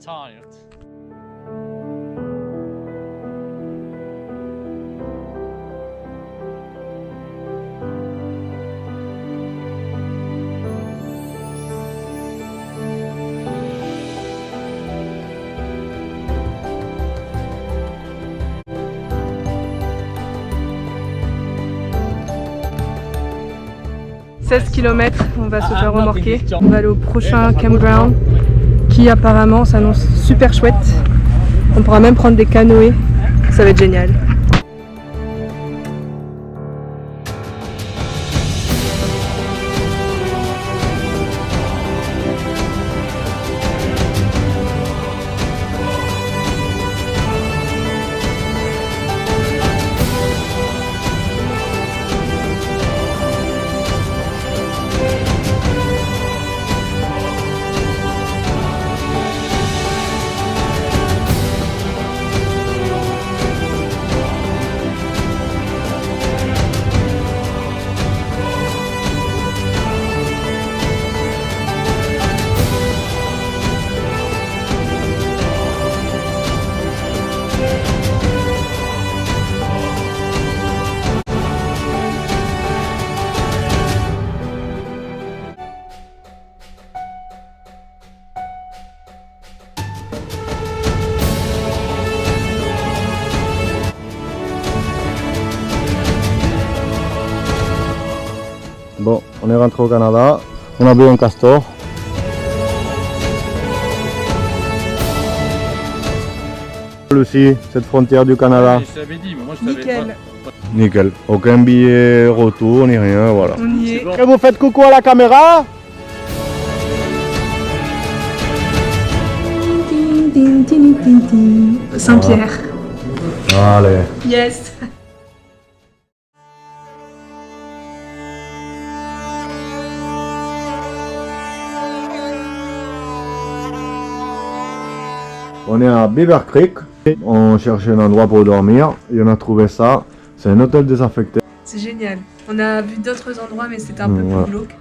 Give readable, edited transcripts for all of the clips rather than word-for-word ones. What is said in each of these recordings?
tired. « 16 km, on va se faire remorquer. On va aller au prochain campground qui apparemment s'annonce super chouette. On pourra même prendre des canoës, ça va être génial. Bon, on est rentré au Canada, on a bu un castor. Lucie, cette frontière du Canada. Je t'avais dit, mais moi je savais Nickel, pas. Nickel, aucun billet retour ni rien, voilà. on y est. Bon. Et vous faites coucou à la caméra? Saint-Pierre. Allez. Yes. On est à Beaver Creek, on cherchait un endroit pour dormir et on a trouvé ça. C'est un hôtel désaffecté. C'est génial. On a vu d'autres endroits mais c'était un peu Ouais. plus glauque.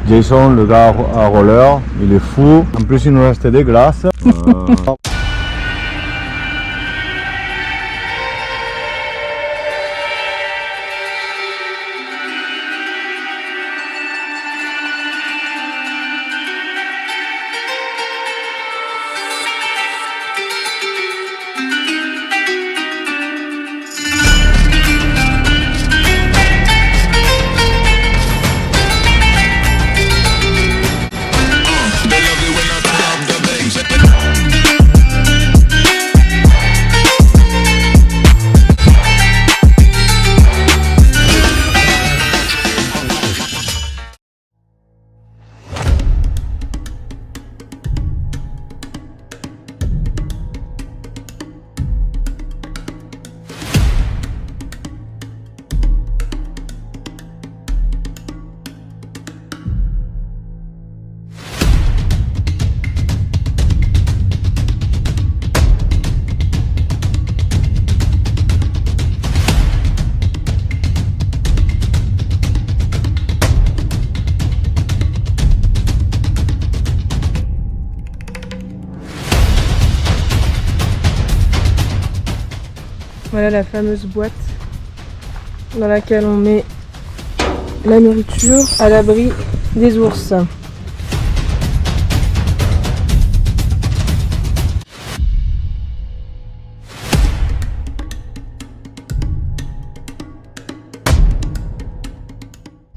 Jason, le gars à roller, il est fou. En plus, il nous restait des glaces. Voilà la fameuse boîte dans laquelle on met la nourriture à l'abri des ours.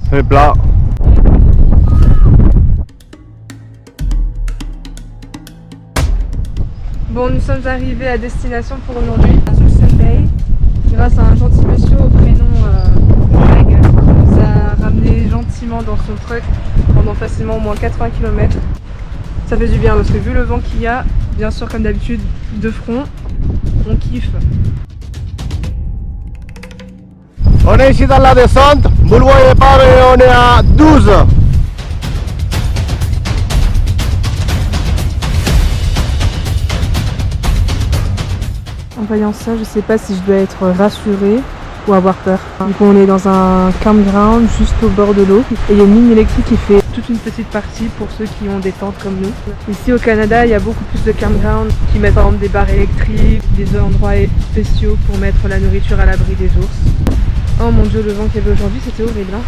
C'est plat. Bon, nous sommes arrivés à destination pour aujourd'hui, à Susan Bay, grâce à un gentil monsieur au prénom Greg, qui nous a ramené gentiment dans son truck pendant facilement au moins 80 km. Ça fait du bien parce que vu le vent qu'il y a, bien sûr comme d'habitude de front, on kiffe. kiffe. On est ici dans la descente, vous le voyez pas mais on est à 12. En voyant ça, je sais pas si je dois être rassurée ou avoir peur. Du coup, on est dans un campground juste au bord de l'eau. Et il y a une ligne électrique qui fait toute une petite partie pour ceux qui ont des tentes comme nous. Ici au Canada, il y a beaucoup plus de campgrounds qui mettent par exemple des barres électriques, des endroits spéciaux pour mettre la nourriture à l'abri des ours. Oh mon dieu, le vent qu'il y avait aujourd'hui, c'était horrible. Hein.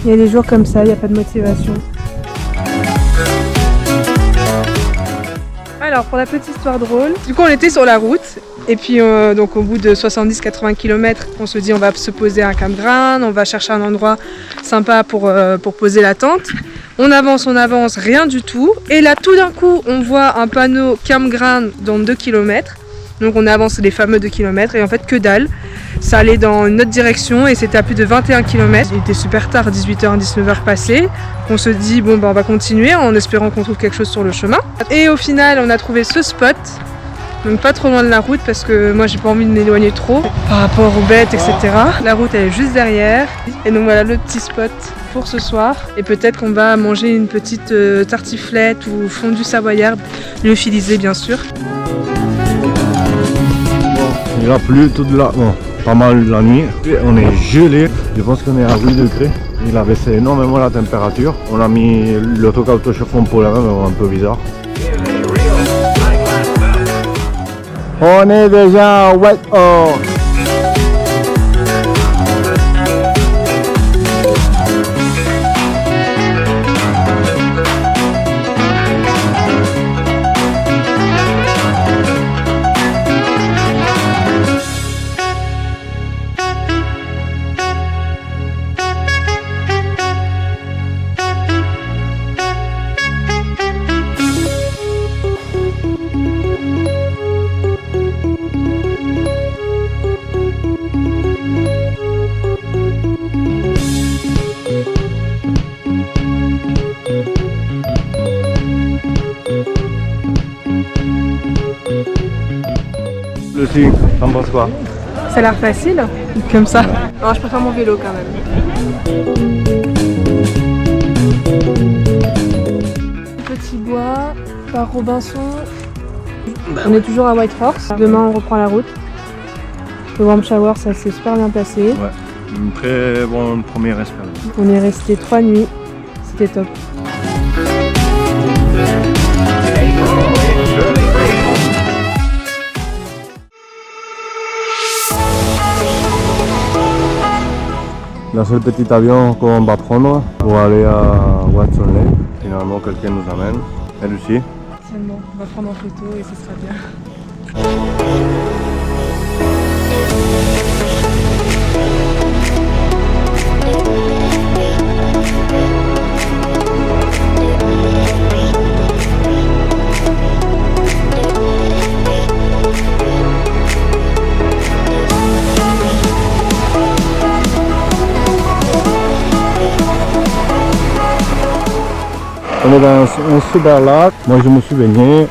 Il y a des jours comme ça, il n'y a pas de motivation. Alors pour la petite histoire drôle, du coup on était sur la route et puis donc au bout de 70-80 km on se dit on va se poser à un campground, on va chercher un endroit sympa pour poser la tente. On avance, rien du tout et là tout d'un coup on voit un panneau campground dans 2 km. Donc on a avancé les fameux 2 km et en fait que dalle. Ça allait dans une autre direction et c'était à plus de 21 km. Il était super tard, 18h, 19h passé. On se dit bon bah on va continuer en espérant qu'on trouve quelque chose sur le chemin. Et au final on a trouvé ce spot. Donc pas trop loin de la route parce que moi j'ai pas envie de m'éloigner trop par rapport aux bêtes etc. La route elle est juste derrière. Et donc voilà le petit spot pour ce soir. Et peut-être qu'on va manger une petite tartiflette ou fondue savoyard, lyophilisée bien sûr. Il a plu toute la... Bon, pas mal la nuit. Et on est gelé. Je pense qu'on est à 8 degrés. Il a baissé énormément la température. On a mis l'autocar auto-chauffant polaire, mais un peu bizarre. On est déjà à Whitehorse. Lucie, t'en penses quoi? Ça a l'air facile, comme ça. Non, je préfère mon vélo quand même. Petit bois par Robinson. On est toujours à Whitehorse. Demain on reprend la route. Le warm shower ça s'est super bien passé. Ouais, une très bonne première expérience. On est resté 3 nuits. C'était top. La seule petite avion qu'on va prendre pour aller à Watson Lake. Finalement, quelqu'un nous amène. Et Lucie? Seulement, on va prendre en photo et ce sera bien. On est dans un super lac. Moi je me suis baigné.